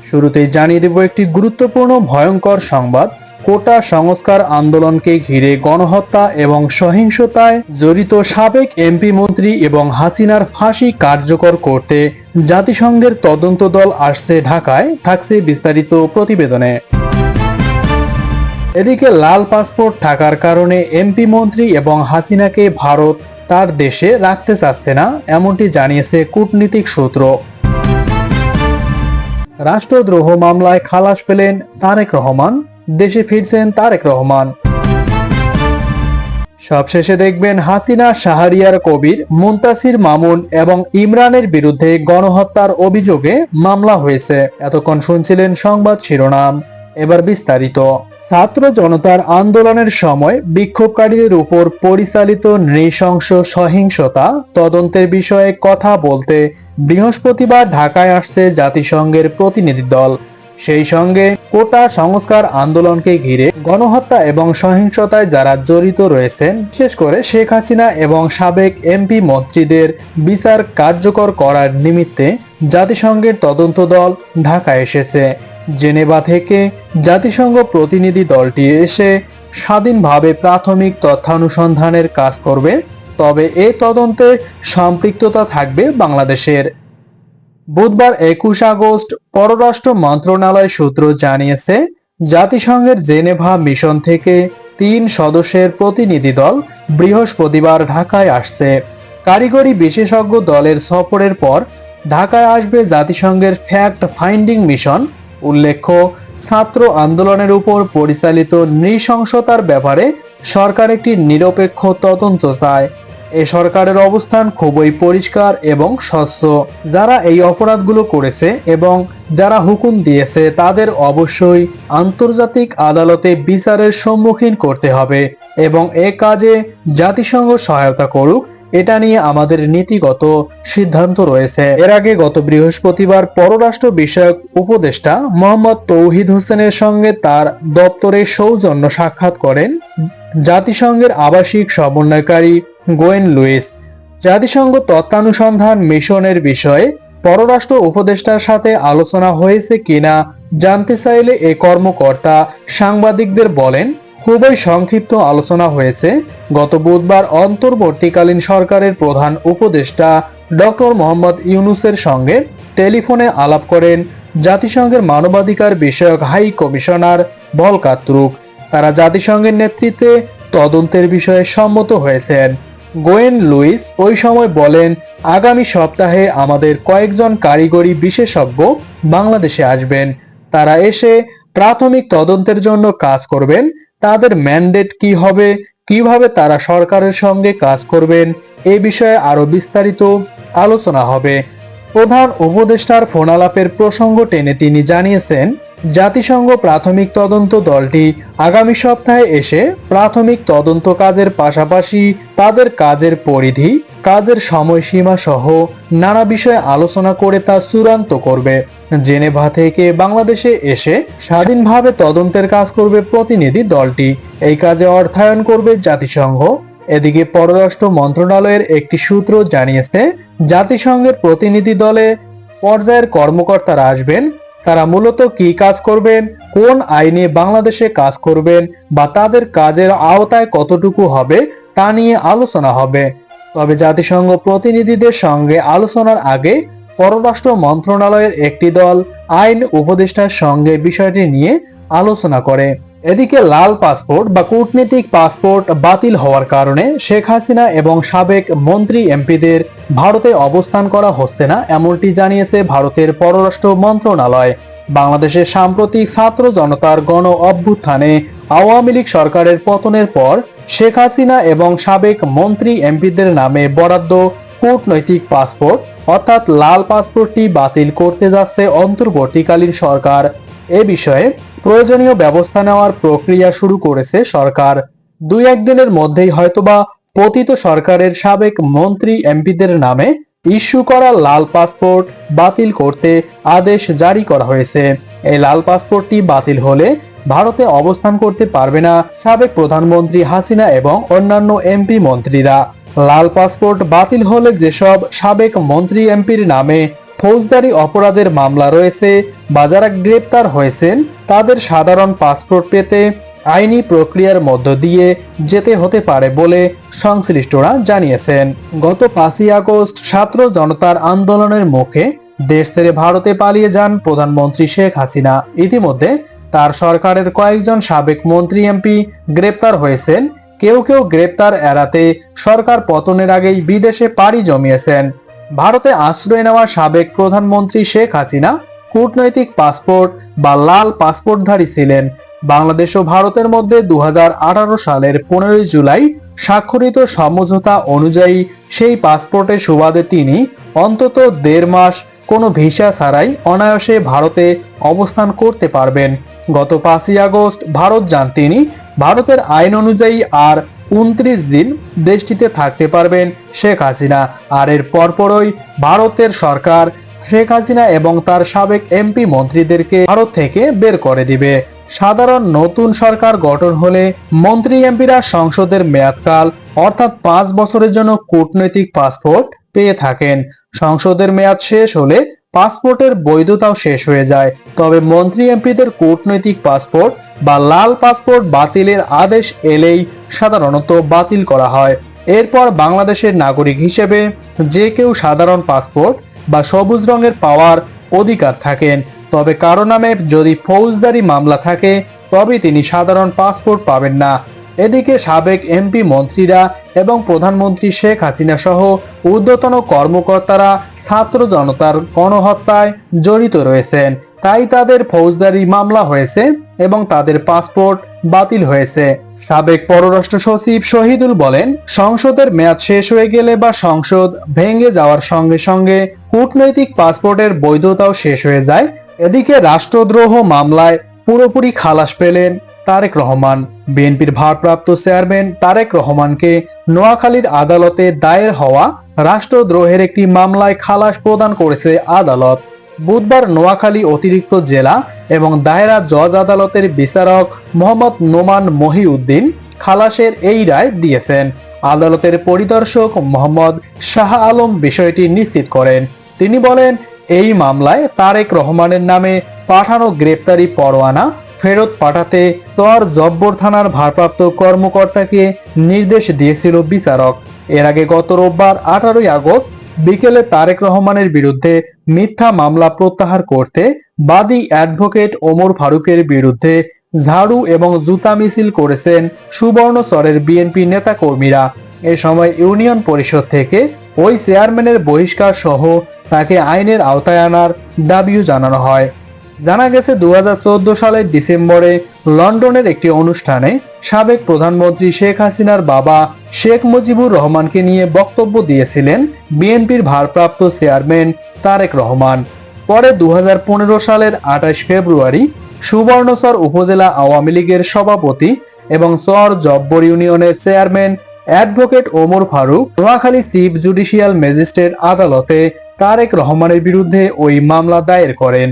শুরুতেই জানিয়ে দেব একটি গুরুত্বপূর্ণ ভয়ঙ্কর সংবাদ। কোটা সংস্কার আন্দোলনকে ঘিরে গণহত্যা এবং সহিংসতায় জড়িত সাবেক এমপি মন্ত্রী এবং হাসিনার ফাঁসি কার্যকর করতে জাতিসংঘের তদন্ত দল আসছে ঢাকায়, থাকছে বিস্তারিত প্রতিবেদনে। এদিকে লাল পাসপোর্ট থাকার কারণে এমপি মন্ত্রী এবং হাসিনাকে ভারত তার দেশে রাখতে চাচ্ছে না, এমনটি জানিয়েছে কূটনীতিক সূত্র। রাষ্ট্রদ্রোহ মামলায় খালাস পেলেন তারেক রহমান, দেশে ফিরছেন তারেক রহমান। সবশেষে দেখবেন হাসিনা, শাহরিয়ার কবির, মুনতাসির মামুন এবং ইমরানের বিরুদ্ধে গণহত্যার অভিযোগে মামলা হয়েছে। এতক্ষণ শুনছিলেন সংবাদ শিরোনাম, এবার বিস্তারিত। ছাত্র জনতার আন্দোলনের সময় বিক্ষোভকারীদের উপর পরিচালিত নৃশংস সহিংসতা তদন্তের বিষয়ে কথা বলতে বৃহস্পতিবার ঢাকায় আসছে জাতিসংঘের প্রতিনিধি দল। সেই সঙ্গে কোটা সংস্কার আন্দোলনকে ঘিরে গণহত্যা এবং সহিংসতায় যারা জড়িত রয়েছেন, বিশেষ করে শেখ হাসিনা এবং সাবেক এমপি মন্ত্রীদের বিচার কার্যকর করার নিমিত্তে জাতিসংঘের তদন্ত দল ঢাকায় এসেছে। জেনেভা থেকে জাতিসংঘ প্রতিনিধি দলটি এসে স্বাধীনভাবে প্রাথমিক তথ্যানুসন্ধানের কাজ করবে, তবে এই তদন্তে সম্পৃক্ততা থাকবে বাংলাদেশের। বুধবার 21 আগস্ট পররাষ্ট্র মন্ত্রণালয় সূত্র জানিয়েছে, জাতিসংঘের জেনেভা মিশন থেকে 3 সদস্যের প্রতিনিধি দল বৃহস্পতিবার ঢাকায় আসছে। কারিগরি বিশেষজ্ঞ দলের সফরের পর ঢাকায় আসবে জাতিসংঘের ফ্যাক্ট ফাইন্ডিং মিশন। উল্লেখ্য, ছাত্র আন্দোলনের উপর পরিচালিত নৃশংসতার ব্যাপারে সরকার একটি নিরপেক্ষ তদন্ত চায়। এ সরকারের অবস্থান খুবই পরিষ্কার এবং স্বচ্ছ। যারা এই অপরাধগুলো করেছে এবং যারা হুকুম দিয়েছে তাদের অবশ্যই আন্তর্জাতিক আদালতে বিচারের সম্মুখীন করতে হবে এবং এ কাজে জাতিসংঘ সহায়তা করুক, এটা নিয়ে আমাদের নীতিগত সিদ্ধান্ত রয়েছে। এর আগে গত বৃহস্পতিবার পররাষ্ট্র বিষয়ক উপদেষ্টা মোহাম্মদ তৌহিদ হোসেনের সঙ্গে তার দপ্তরে সৌজন্য সাক্ষাৎ করেন জাতিসংঘের আবাসিক সমন্বয়কারী গোয়েন লুইস। জাতিসংঘ তথ্যানুসন্ধান মিশনের বিষয়ে পররাষ্ট্র উপদেষ্টার সাথে আলোচনা হয়েছে কিনা জানতে চাইলে এ কর্মকর্তা সাংবাদিকদের বলেন, খুবই সংক্ষিপ্ত আলোচনা হয়েছে। গত বুধবার অন্তর্বর্তীকালীন সরকারের প্রধান উপদেষ্টা ডক্টর মোহাম্মদ ইউনূসের সঙ্গে টেলিফোনে আলাপ করেন জাতিসংঘের মানবাধিকার বিষয়ক হাই কমিশনার ভলকার তুর্ক। তারা জাতিসংঘের নেতৃত্বে তদন্তের বিষয়ে সম্মত হয়েছেন। গোয়েন লুইস ওই সময় বলেন, আগামী সপ্তাহে আমাদের কয়েকজন কারিগরি বিশেষজ্ঞ বাংলাদেশে আসবেন। তারা এসে প্রাথমিক তদন্তের জন্য কাজ করবেন। তাদের ম্যান্ডেট কি হবে, কিভাবে তারা সরকারের সঙ্গে কাজ করবেন, এ বিষয়ে আরো বিস্তারিত আলোচনা হবে। প্রধান উপদেষ্টার ফোনালাপের প্রসঙ্গ টেনে তিনি জানিয়েছেন, জাতিসংঘ প্রাথমিক তদন্ত দলটি আগামী সপ্তাহে এসে প্রাথমিক তদন্ত কাজের পাশাপাশি তাদের কাজের পরিধি, কাজের সময়সীমা সহ নানা বিষয়ে আলোচনা করে তা চূড়ান্ত করবে। জেনেভা থেকে বাংলাদেশে এসে স্বাধীনভাবে তদন্তের কাজ করবে প্রতিনিধি দলটি। এই কাজে অর্থায়ন করবে জাতিসংঘ। এদিকে পররাষ্ট্র মন্ত্রণালয়ের একটি সূত্র জানিয়েছে, জাতিসংঘের প্রতিনিধি দলে পর্যায়ের কর্মকর্তারা আসবেন। তারা মূলত কি কাজ করবেন, কোন আইনে বাংলাদেশে কাজ করবেন বা তাদের কাজের আওতায় কতটুকু হবে তা নিয়ে আলোচনা হবে। তবে জাতিসংঘ প্রতিনিধিদের সঙ্গে আলোচনার আগে পররাষ্ট্র মন্ত্রণালয়ের একটি দল আইন উপদেষ্টার সঙ্গে বিষয়টি নিয়ে আলোচনা করে। এদিকে লাল পাসপোর্ট বা কূটনীতিক পাসপোর্ট বাতিল হওয়ার কারণে শেখ হাসিনা এবং সাবেক মন্ত্রী এমপিদের ভারতে অবস্থান করা হচ্ছে না, এমনটি জানিয়েছে ভারতের পররাষ্ট্র মন্ত্রণালয়। বাংলাদেশের সাম্প্রতিক ছাত্র জনতার গণ অভ্যুত্থানে আওয়ামী লীগ সরকারের পতনের পর শেখ হাসিনা এবং সাবেক মন্ত্রী এমপিদের নামে বরাদ্দ কূটনৈতিক পাসপোর্ট অর্থাৎ লাল পাসপোর্টটি বাতিল করতে যাচ্ছে অন্তর্বর্তীকালীন সরকার। এ বিষয়ে প্রয়োজনীয় ব্যবস্থা নেওয়ার প্রক্রিয়া শুরু করেছে সরকার। 2-1 দিনের মধ্যেই হয়তোবা পতিত সরকারের সাবেক মন্ত্রী এমপিদের নামে ইস্যু করা লাল পাসপোর্ট বাতিল করতে আদেশ জারি করা হয়েছে। এই লাল পাসপোর্টটি বাতিল হলে ভারতে অবস্থান করতে পারবে না সাবেক প্রধানমন্ত্রী হাসিনা এবং অন্যান্য এমপি মন্ত্রীরা। লাল পাসপোর্ট বাতিল হলে যেসব সাবেক মন্ত্রী এমপির নামে ফৌজদারি অপরাধের মামলা রয়েছে বা যারা গ্রেপ্তার হয়েছেন তাদের সাধারণ পাসপোর্ট পেতে আইনি প্রক্রিয়ার মধ্য দিয়ে যেতে হতে পারে বলে সংশ্লিষ্টরা জানিয়েছেন। গত 5ই আগস্ট ছাত্র জনতার আন্দোলনের মুখে দেশ ছেড়ে ভারতে পালিয়ে যান প্রধানমন্ত্রী শেখ হাসিনা। ইতিমধ্যে তার সরকারের কয়েকজন সাবেক মন্ত্রী এমপি গ্রেপ্তার হয়েছেন। কেউ কেউ গ্রেপ্তার এড়াতে সরকার পতনের আগেই বিদেশে পাড়ি জমিয়েছেন। ভারতে আশ্রয় নেওয়া সাবেক প্রধানমন্ত্রী শেখ হাসিনা কূটনৈতিক পাসপোর্ট বা লাল পাসপোর্টধারী ছিলেন। বাংলাদেশ ও ভারতের মধ্যে 2018 সালের 15 জুলাই স্বাক্ষরিত সমঝোতা অনুযায়ী সেই পাসপোর্টের সুবাদে তিনি অন্তত 1.5 মাস কোনো ভিসা ছাড়াই অনায়াসে ভারতে অবস্থান করতে পারবেন। গত 5ই আগস্ট ভারত যান তিনি। ভারতের আইন অনুযায়ী আর 29 দিন দেশটিতে থাকতে পারবেন শেখ হাসিনা। আর এর পরপরই ভারতের সরকার শেখ হাসিনা এবং তার সাবেক এমপি মন্ত্রীদেরকে ভারত থেকে বের করে দিবে। সাধারণ নতুন সরকার গঠন হলে মন্ত্রী এমপিরা সংসদের মেয়াদকাল অর্থাৎ 5 বছরের জন্য কূটনৈতিক পাসপোর্ট পেয়ে থাকেন। সংসদের মেয়াদ শেষ হলে পাসপোর্টের বৈধতাও শেষ হয়ে যায়। তবে মন্ত্রী এমপিদের কূটনৈতিক পাসপোর্ট বা লাল পাসপোর্ট বাতিলের আদেশ এলেই সাধারণত বাতিল করা হয়। এরপর বাংলাদেশের নাগরিক হিসেবে যে কেউ সাধারণ পাসপোর্ট বা সবুজ রঙের পাওয়ার অধিকার থাকেন। তবে কারো নামে যদি ফৌজদারি মামলা থাকে তবে তিনি সাধারণ পাসপোর্ট পাবেন না। এদিকে সাবেক এমপি মন্ত্রীরা এবং প্রধানমন্ত্রী শেখ হাসিনা সহ ঊর্ধ্বতন কর্মকর্তারা ছাত্র জনতার গণহত্যায় জড়িত রয়েছেন। তাই তাদের ফৌজদারি মামলা হয়েছে এবং তাদের পাসপোর্ট বাতিল হয়েছে। সাবেক পররাষ্ট্র সচিব শহীদুল বলেন, সংসদের মেয়াদ শেষ হয়ে গেলে বা সংসদ ভেঙে যাওয়ার সঙ্গে সঙ্গে কূটনৈতিক পাসপোর্টের বৈধতাও শেষ হয়ে যায়। এদিকে রাষ্ট্রদ্রোহ মামলায় পুরোপুরি খালাস পেলেন তারেক রহমান। বিএনপির ভারপ্রাপ্ত চেয়ারম্যান তারেক রহমানকে নোয়াখালীর আদালতে দায়ের হওয়া রাষ্ট্রদ্রোহের একটি মামলায় খালাস প্রদান করেছে আদালত। বুধবার নোয়াখালী অতিরিক্ত জেলা এবং দায়রা জজ আদালতের বিচারক মোহাম্মদ নোমান মহিউদ্দিন খালাসের এই রায় দিয়েছেন। আদালতের পরিদর্শক মোহাম্মদ শাহ আলম বিষয়টি নিশ্চিত করেন। তিনি বলেন, এই মামলায় তারেক রহমানের নামে পাঠানো গ্রেপ্তারি পরোয়ানা ফেরত পাঠাতে চর জব্বর থানার ভারপ্রাপ্ত কর্মকর্তাকে নির্দেশ দিয়েছিল বিচারক। এর আগে গত রোববার 18 আগস্ট বিকেলে তারেক রহমানের বিরুদ্ধে মিথ্যা মামলা প্রত্যাহার করতে বাদী অ্যাডভোকেট ওমর ফারুকের বিরুদ্ধে ঝাড়ু এবং জুতা মিছিল করেছেন সুবর্ণচরের বিএনপি নেতাকর্মীরা। এ সময় ইউনিয়ন পরিষদ থেকে ওই চেয়ারম্যানের বহিষ্কার সহ তাকে আইনের আওতায় আনার দাবিও জানানো হয়। জানা গেছে 2014 সালের ডিসেম্বরে লন্ডনের একটি অনুষ্ঠানে সাবেক প্রধানমন্ত্রী শেখ হাসিনার বাবা শেখ মুজিবুর রহমানকে নিয়ে বক্তব্য দিয়েছিলেন বিএনপির ভারপ্রাপ্ত চেয়ারম্যান তারেক রহমান। পরে 2015 সালের 28 ফেব্রুয়ারি সুবর্ণচর উপজেলা আওয়ামী লীগের সভাপতি এবং চর জব্বর ইউনিয়নের chairman advocate Omar Faruk Noakhali chief judicial magistrate আদালতে তারেক রহমানের বিরুদ্ধে ওই মামলা দায়ের করেন।